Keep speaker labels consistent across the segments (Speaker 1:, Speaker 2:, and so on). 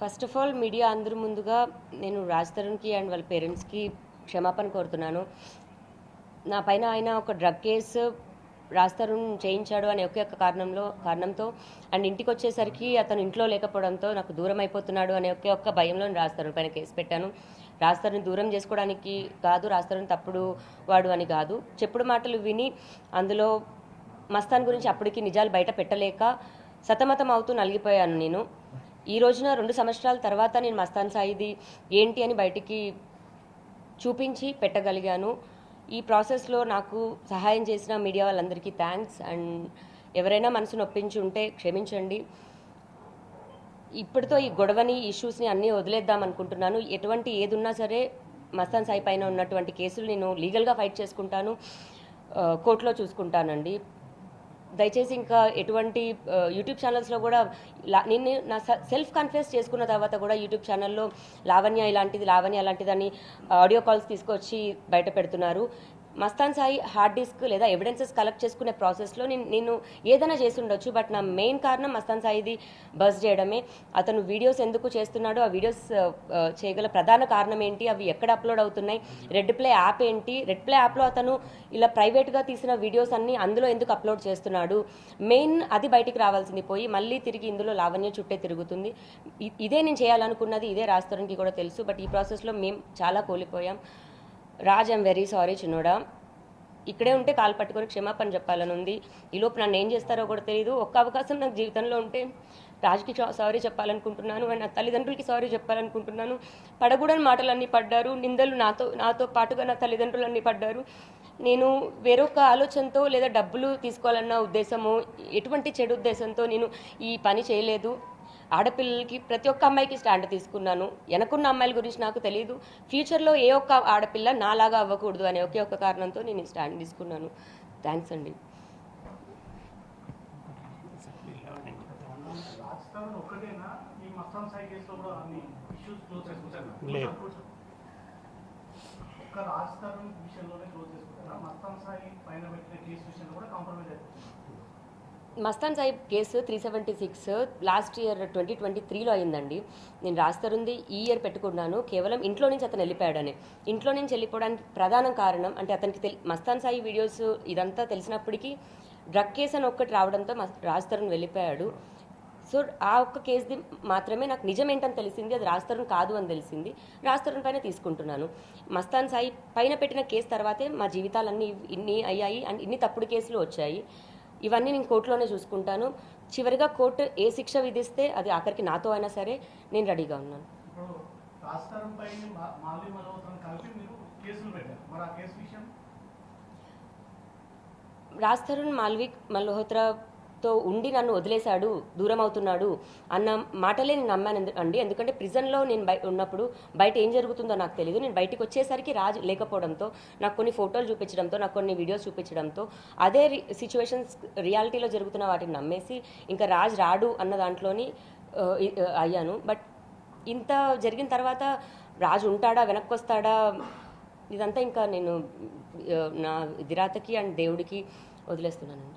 Speaker 1: First of all media అందరి ముందుగా నేను రాజ్ తరుణ్కి అండ్ వాళ్ళ పేరెంట్స్కి క్షమాపణ కోరుతున్నాను. నా పైన ఆయన ఒక డ్రగ్ కేసు రాజ్ తరుణ్ చేయించాడు అనే ఒకే ఒక్క కారణంతో అండ్ ఇంటికి వచ్చేసరికి అతను ఇంట్లో లేకపోవడంతో నాకు దూరం అయిపోతున్నాడు అనే ఒకే ఒక్క భయంలో రాజ్ తరుణ్ పైన కేసు పెట్టాను. రాజ్ తరుణ్ దూరం చేసుకోవడానికి కాదు, రాజ్ తరుణ్ తప్పుడు వాడు అని కాదు, చెప్పుడు మాటలు విని అందులో మస్తాన్ గురించి అప్పటికి నిజాలు బయట పెట్టలేక సతమతం అవుతూ నలిగిపోయాను నేను. ఈ రోజున 2 సంవత్సరాల తర్వాత నేను మస్తాన్ సాయిది ఏంటి అని బయటికి చూపించి పెట్టగలిగాను. ఈ ప్రాసెస్లో నాకు సహాయం చేసిన మీడియా వాళ్ళందరికీ థ్యాంక్స్. అండ్ ఎవరైనా మనసు నొప్పించి ఉంటే క్షమించండి. ఇప్పటితో ఈ గొడవని, ఇష్యూస్ని అన్నీ వదిలేద్దాం అనుకుంటున్నాను. ఎటువంటి ఏదున్నా సరే మస్తాన్ సాయి పైన ఉన్నటువంటి కేసులు నేను లీగల్గా ఫైట్ చేసుకుంటాను, కోర్టులో చూసుకుంటానండి. దయచేసి ఇంకా ఎటువంటి యూట్యూబ్ ఛానల్స్లో కూడా నేను నా సెల్ఫ్ కన్ఫెస్ చేసుకున్న తర్వాత కూడా యూట్యూబ్ ఛానల్లో లావణ్య అలాంటిదని ఆడియో కాల్స్ తీసుకొచ్చి బయట పెడుతున్నారు. మస్తాన్ సాయి హార్డ్ డిస్క్ లేదా ఎవిడెన్సెస్ కలెక్ట్ చేసుకునే ప్రాసెస్లో నేను ఏదైనా చేసి ఉండొచ్చు, బట్ నా మెయిన్ కారణం మస్తాన్ సాయిది బస్ చేయడమే. అతను వీడియోస్ ఎందుకు చేస్తున్నాడు, ఆ వీడియోస్ చేయగల ప్రధాన కారణం ఏంటి, అవి ఎక్కడ అప్లోడ్ అవుతున్నాయి, రెడ్ ప్లే యాప్ ఏంటి, రెడ్ ప్లే యాప్లో అతను ఇలా ప్రైవేట్గా తీసిన వీడియోస్ అన్నీ అందులో ఎందుకు అప్లోడ్ చేస్తున్నాడు, మెయిన్ అది బయటికి రావాల్సింది పోయి మళ్ళీ తిరిగి ఇందులో లావణ్య చుట్టే తిరుగుతుంది. ఇదే నేను చేయాలనుకున్నది, ఇదే రాజ్ తరుణ్కి కూడా తెలుసు. బట్ ఈ ప్రాసెస్లో మేము చాలా కోల్పోయాం. రాజ్, ఐఎమ్ వెరీ సారీ చిన్నోడా. ఇక్కడే ఉంటే కాలు పట్టుకొని క్షమాపణ చెప్పాలని ఉంది. ఈలోపు నన్ను ఏం చేస్తారో కూడా తెలియదు. ఒక్క అవకాశం నాకు జీవితంలో ఉంటే రాజ్కి సారీ చెప్పాలనుకుంటున్నాను అండ్ నా తల్లిదండ్రులకి సారీ చెప్పాలనుకుంటున్నాను. పడకూడని మాటలన్నీ పడ్డారు, నిందలు నాతో పాటుగా నా తల్లిదండ్రులన్నీ పడ్డారు. నేను వేరొక ఆలోచనతో లేదా డబ్బులు తీసుకోవాలన్న ఉద్దేశమో ఎటువంటి చెడు ఉద్దేశంతో నేను ఈ పని చేయలేదు. ఆడపిల్లలకి ప్రతి ఒక్క అమ్మాయికి స్టాండ్ తీసుకున్నాను. వెనకున్న అమ్మాయిల గురించి నాకు తెలియదు. ఫ్యూచర్లో ఏ ఒక్క ఆడపిల్ల నాలాగా అవ్వకూడదు అనే ఒకే ఒక్క కారణంతో నేను స్టాండ్ తీసుకున్నాను. థ్యాంక్స్ అండి. Mastan Sai case 376 last year 2023లో అయిందండి. నేను రాజ్ తరుణ్ది ఈ ఇయర్ పెట్టుకున్నాను కేవలం ఇంట్లో నుంచి అతను వెళ్ళిపోయాడని. ఇంట్లో నుంచి వెళ్ళిపోవడానికి ప్రధాన కారణం అంటే అతనికి మస్తాన్ సాయి వీడియోస్ ఇదంతా తెలిసినప్పటికీ డ్రగ్ కేసు అని ఒక్కటి రావడంతో రాజ్ తరుణ్ వెళ్ళిపోయాడు. సో ఆ ఒక్క కేసుది మాత్రమే నాకు నిజం ఏంటని తెలిసింది, అది రాజ్ తరుణ్ కాదు అని తెలిసింది. రాజ్ తరుణ్ పైన తీసుకుంటున్నాను. మస్తాన్ సాయి పైన పెట్టిన కేసు తర్వాతే మా జీవితాలన్నీ ఇన్ని అయ్యాయి అండ్ ఇన్ని తప్పుడు కేసులు వచ్చాయి. ఇవన్నీ నేను కోర్టులోనే చూసుకుంటాను. చివరిగా కోర్టు ఏ శిక్ష విధిస్తే అది ఆఖరికి నాతో అయినా సరే నేను రెడీగా ఉన్నాను. రాజ్ తరుణ్ మాల్వి మల్హోత్రాతో ఉండి నన్ను వదిలేశాడు, దూరం అవుతున్నాడు అన్న మాటలే నేను నమ్మాను అండి. ఎందుకంటే ప్రిజన్లో నేను ఉన్నప్పుడు బయట ఏం జరుగుతుందో నాకు తెలియదు. నేను బయటకు వచ్చేసరికి రాజ్ లేకపోవడంతో, నాకు కొన్ని ఫోటోలు చూపించడంతో, నాకు కొన్ని వీడియోస్ చూపించడంతో అదే సిచ్యువేషన్స్ రియాలిటీలో జరుగుతున్న వాటిని నమ్మేసి ఇంకా రాజ్ రాడు అన్న దాంట్లోని అయ్యాను. బట్ ఇంత జరిగిన తర్వాత రాజు ఉంటాడా, వెనక్కి వస్తాడా, ఇదంతా ఇంకా నేను నా దిరాతకి అండ్ దేవుడికి వదిలేస్తున్నానండి.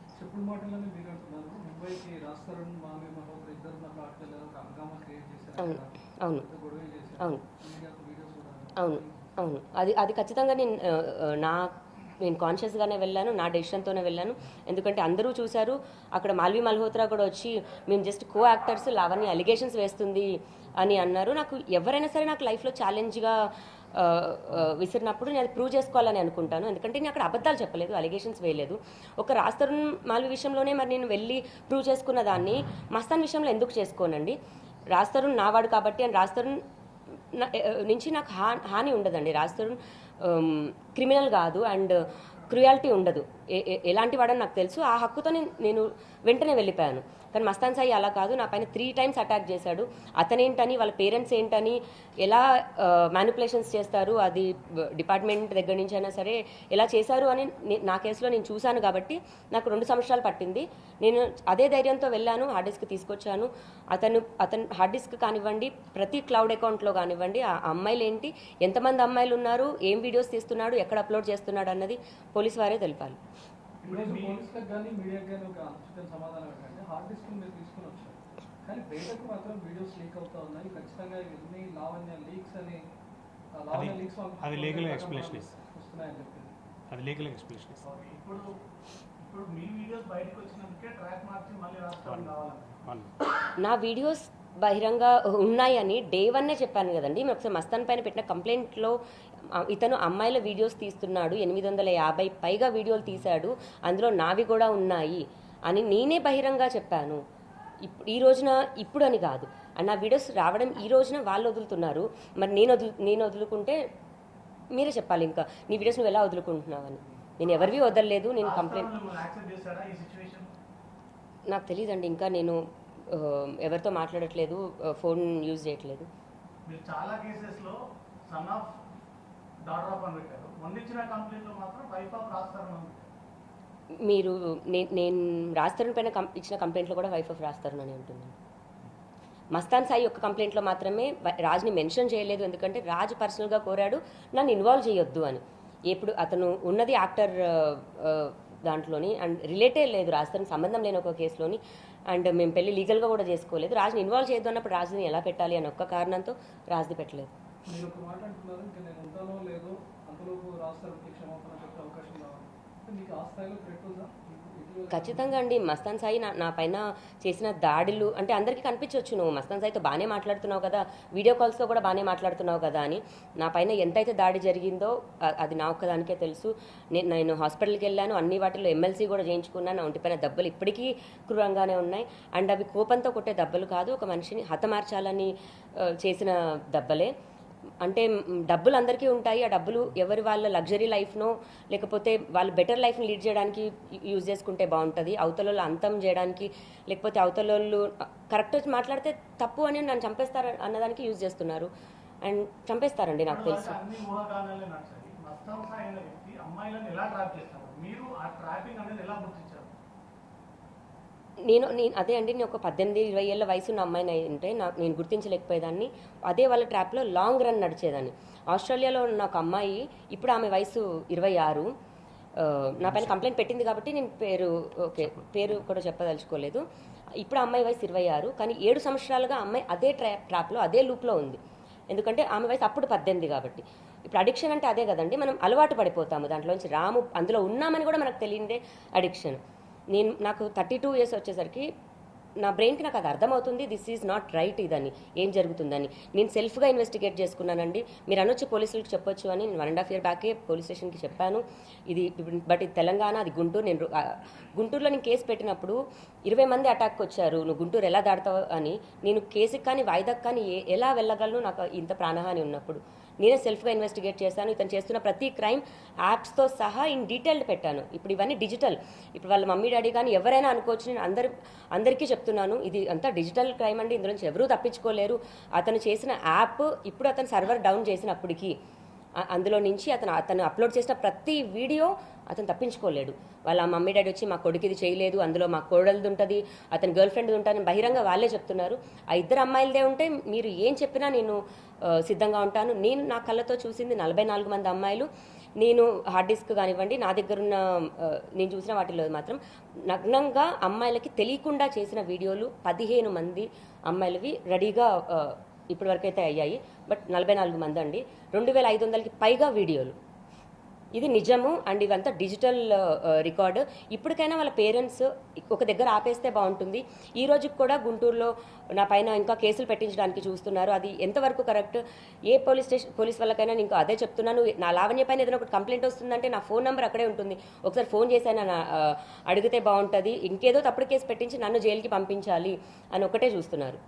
Speaker 1: అవును అవును అవును అవును అవును అది ఖచ్చితంగా నేను కాన్షియస్గానే వెళ్ళాను, నా డెసిషన్తోనే వెళ్ళాను. ఎందుకంటే అందరూ చూశారు, అక్కడ మాల్వి మల్హోత్రా కూడా వచ్చి మేము just co actors, Lavanya allegations వేస్తుంది అని అన్నారు. నాకు ఎవరైనా సరే నాకు లైఫ్లో ఛాలెంజ్గా విసిరినప్పుడు నేను అది ప్రూవ్ చేసుకోవాలని అనుకుంటాను. ఎందుకంటే నేను అక్కడ అబద్ధాలు చెప్పలేదు, అలిగేషన్స్ వేయలేదు. ఒక రాజ్ తరుణ్ మాల్వి విషయంలోనే మరి నేను వెళ్ళి ప్రూవ్ చేసుకున్న దాన్ని మస్తాన్ విషయంలో ఎందుకు చేసుకోనండి? రాజ్ తరుణ్ నావాడు కాబట్టి అండ్ రాజ్ తరుణ్ నుంచి నాకు హాని ఉండదండి. రాజ్ తరుణ్ క్రిమినల్ కాదు అండ్ క్రుయాలిటీ ఉండదు, ఎలాంటి వాడని నాకు తెలుసు. ఆ హక్కుతో నేను వెంటనే వెళ్ళిపోయాను. కానీ మస్తాన్ సాయి అలా కాదు, నా పైన 3 times అటాక్ చేశాడు. అతనేంటని, వాళ్ళ పేరెంట్స్ ఏంటని, ఎలా మ్యానిపులేషన్స్ చేస్తారు, అది డిపార్ట్మెంట్ దగ్గర నుంచి అయినా సరే ఎలా చేశారు అని నా కేసులో నేను చూశాను. కాబట్టి నాకు 2 సంవత్సరాలు పట్టింది. నేను అదే ధైర్యంతో వెళ్ళాను, హార్డ్ డిస్క్ తీసుకొచ్చాను. అతను హార్డ్ డిస్క్ కానివ్వండి, ప్రతి క్లౌడ్ అకౌంట్లో కానివ్వండి, ఆ అమ్మాయిలు ఏంటి, ఎంతమంది అమ్మాయిలు ఉన్నారు, ఏం వీడియోస్ తీస్తున్నాడు, ఎక్కడ అప్లోడ్ చేస్తున్నాడు అన్నది పోలీస్ వారే తెలిపాలి.
Speaker 2: కానీ బయటకు మాత్రం వీడియోస్ లీక్ అవుతా ఉన్నాయి. ఖచ్చితంగా ఇవన్నీ లావణ్య లీక్స్ అని
Speaker 3: అది లీగల్ ఎక్స్ప్లెనేషన్
Speaker 2: వస్తున్నాయని చెప్పింది.
Speaker 3: అది లీగల్ ఎక్స్ప్లెనేషన్
Speaker 4: ఇప్పుడు ఇప్పుడు మీ వీడియోస్ బయటకు వచ్చినందుకే ట్రాక్ మార్చి మళ్ళీ రాష్ట్రం కావాలి.
Speaker 1: నా వీడియోస్ బహిరంగ ఉన్నాయని డే వన్నే చెప్పాను కదండి. మేము ఒకసారి మస్తాన్ పైన పెట్టిన కంప్లైంట్లో ఇతను అమ్మాయిల వీడియోస్ తీస్తున్నాడు, 850 పైగా వీడియోలు తీశాడు, అందులో నావి కూడా ఉన్నాయి అని నేనే బహిరంగ చెప్పాను. ఈ రోజున ఇప్పుడు అని కాదు. అండ్ నా వీడియోస్ రావడం ఈ రోజున వాళ్ళు వదులుతున్నారు. మరి నేను వదులుకుంటే మీరే చెప్పాలి. ఇంకా నీ వీడియోస్ నువ్వు ఎలా వదులుకుంటున్నావని. నేను ఎవరివి వదలలేదు. నేను కంప్లైంట్ నాకు తెలియదండి. ఇంకా నేను ఎవరితో మాట్లాడట్లేదు, ఫోన్ యూజ్ చేయట్లేదు.
Speaker 4: మీరు చాలా కేసెస్లో సన్ ఆఫ్ డాటర్ ఆఫ్ అని పెట్టారు. మొన్నిచ్చిన కంప్లైంట్లో మాత్రం వైఫ్ ఆఫ్ రాస్తారని ఉంది.
Speaker 1: మీరు నేను రాస్తారని పైన ఇచ్చిన కంప్లైంట్లో కూడా వైఫ్ ఆఫ్ రాస్తారని అని అంటున్నాను. మస్తాన్ సాయి యొక్క కంప్లైంట్లో మాత్రమే రాజ్ని మెన్షన్ చేయలేదు. ఎందుకంటే రాజ్ పర్సనల్గా కోరాడు నన్ను ఇన్వాల్వ్ చేయొద్దు అని. ఎప్పుడు అతను ఉన్నది యాక్టర్ దాంట్లోని అండ్ రిలేటే లేదు, రాజ్తో సంబంధం లేని ఒక కేసులోని. అండ్ మేము పెళ్లి లీగల్గా కూడా చేసుకోలేదు. రాజ్ని ఇన్వాల్వ్ చేయొద్దు అన్నప్పుడు రాజ్ని ఎలా పెట్టాలి అని ఒక్క కారణంతో రాజ్ని పెట్టలేదు.
Speaker 2: మీరు ఒక మాట అంటున్నారు, ఇంకా నేను ఉంటానో లేదో అంతలోపు రాస్తానికి క్షమాపణ చెప్పే అవకాశం రావాలి. మీకు ఆ స్థాయిలో థ్రెట్ ఉందా?
Speaker 1: ఖచ్చితంగా అండి. మస్తాన్ సాయి నా పైన చేసిన దాడులు అంటే అందరికీ కనిపించవచ్చు, నువ్వు మస్తాన్ సాయితో బాగానే మాట్లాడుతున్నావు కదా, వీడియో కాల్స్తో కూడా బాగానే మాట్లాడుతున్నావు కదా అని. నా పైన ఎంతైతే దాడి జరిగిందో అది నా ఒక్కదానికే తెలుసు. నేను హాస్పిటల్కి వెళ్ళాను, అన్ని వాటిల్లో ఎమ్మెల్సీ కూడా చేయించుకున్నాను. నా ఒంటిపైన దెబ్బలు ఇప్పటికీ క్రూరంగానే ఉన్నాయి. అండ్ అవి కోపంతో కొట్టే దెబ్బలు కాదు, ఒక మనిషిని హతమార్చాలని చేసిన దెబ్బలే. అంటే డబ్బులు అందరికీ ఉంటాయి. ఆ డబ్బులు ఎవరి వాళ్ళ లగ్జరీ లైఫ్నో లేకపోతే వాళ్ళు బెటర్ లైఫ్ని లీడ్ చేయడానికి యూజ్ చేసుకుంటే బాగుంటుంది. అవతలలో అంతం చేయడానికి లేకపోతే అవతలలో కరెక్ట్ మాట్లాడితే తప్పు అని నన్ను చంపేస్తారు అన్నదానికి యూజ్ చేస్తున్నారు. అండ్ చంపేస్తారండి నాకు తెలుసు. నేను అదే అండి, నేను ఒక 18-20 ఏళ్ళ వయసు ఉన్న అమ్మాయిని అంటే నేను గుర్తించలేకపోయేదాన్ని. అదే వాళ్ళ ట్రాప్లో లాంగ్ రన్ నడిచేదాన్ని. ఆస్ట్రేలియాలో ఉన్న ఒక అమ్మాయి, ఇప్పుడు ఆమె వయసు 26, నా పైన కంప్లైంట్ పెట్టింది కాబట్టి నేను పేరు కూడా చెప్పదలుచుకోలేదు. ఇప్పుడు అమ్మాయి వయసు 26, కానీ 7 సంవత్సరాలుగా అమ్మాయి అదే ట్రాప్లో అదే లూప్లో ఉంది. ఎందుకంటే ఆమె వయసు అప్పుడు 18 కాబట్టి. ఇప్పుడు అడిక్షన్ అంటే అదే కదండి, మనం అలవాటు పడిపోతాము దాంట్లోంచి. అందులో ఉన్నామని కూడా మనకు తెలియదే అడిక్షన్. నాకు 32 years వచ్చేసరికి నా బ్రెయిన్కి నాకు అది అర్థమవుతుంది, దిస్ ఈజ్ నాట్ రైట్, ఇదని ఏం జరుగుతుందని. నేను సెల్ఫ్గా ఇన్వెస్టిగేట్ చేసుకున్నానండి. మీరు అనొచ్చు పోలీసులకు చెప్పొచ్చు అని. నేను 1.5 year బ్యాకే పోలీస్ స్టేషన్కి చెప్పాను. బట్ ఇది తెలంగాణ, అది గుంటూరు. గుంటూరులో నేను కేసు పెట్టినప్పుడు 20 మంది అటాక్ వచ్చారు, నువ్వు గుంటూరు ఎలా దాడతావు అని. నేను కేసుకి కానీ వాయిదాకి కానీ ఎలా వెళ్ళగలను నాకు ఇంత ప్రాణహాని ఉన్నప్పుడు. నేనే సెల్ఫ్గా ఇన్వెస్టిగేట్ చేశాను. ఇతను చేస్తున్న ప్రతి క్రైమ్ యాప్స్తో సహా ఇన్ డీటెయిల్డ్ పెట్టాను. ఇప్పుడు ఇవన్నీ డిజిటల్. ఇప్పుడు వాళ్ళ మమ్మీ డాడీ కానీ ఎవరైనా అనుకోవచ్చు. నేను అందరికీ చెప్తున్నాను, ఇది అంతా డిజిటల్ క్రైమ్ అండి, ఇందులో నుంచి ఎవరూ తప్పించుకోలేరు. అతను చేసిన యాప్ ఇప్పుడు అతను సర్వర్ డౌన్ చేసినప్పటికీ అందులో నుంచి అతను అప్లోడ్ చేసిన ప్రతి వీడియో అతను తప్పించుకోలేడు. వాళ్ళ మమ్మీ డాడీ వచ్చి మా కొడుకు ఇది చేయలేదు, అందులో మా కోడలిది ఉంటుంది, అతని గర్ల్ ఫ్రెండ్ ఉంటుంది, బహిరంగ వాళ్ళే చెప్తున్నారు. ఆ 2 అమ్మాయిలదే ఉంటే మీరు ఏం చెప్పినా నేను సిద్ధంగా ఉంటాను. నేను నా కళ్ళతో చూసింది 44 మంది అమ్మాయిలు. నేను హార్డ్ డిస్క్ కానివ్వండి, నా దగ్గరున్న నేను చూసిన వాటిలో మాత్రం నగ్నంగా అమ్మాయిలకి తెలియకుండా చేసిన వీడియోలు 15 మంది అమ్మాయిలవి రెడీగా ఇప్పటి వరకైతే అయ్యాయి. బట్ 44 మంది అండి, 2500కి పైగా వీడియోలు. ఇది నిజము. అండ్ ఇవంతా డిజిటల్ రికార్డు. ఇప్పటికైనా వాళ్ళ పేరెంట్స్ ఒక దగ్గర ఆపేస్తే బాగుంటుంది. ఈ రోజుకి కూడా గుంటూరులో నా పైన ఇంకా కేసులు పెట్టించడానికి చూస్తున్నారు. అది ఎంతవరకు కరెక్ట్? ఏ పోలీస్ వాళ్ళకైనా నేను అదే చెప్తున్నాను. నా లావణ్య పైన ఏదైనా ఒకటి కంప్లైంట్ వస్తుందంటే నా ఫోన్ నెంబర్ అక్కడే ఉంటుంది. ఒకసారి ఫోన్ చేశాను అడిగితే బాగుంటుంది. ఇంకేదో తప్పుడు కేసు పెట్టించి నన్ను జైలుకి పంపించాలి అని ఒకటే చూస్తున్నారు.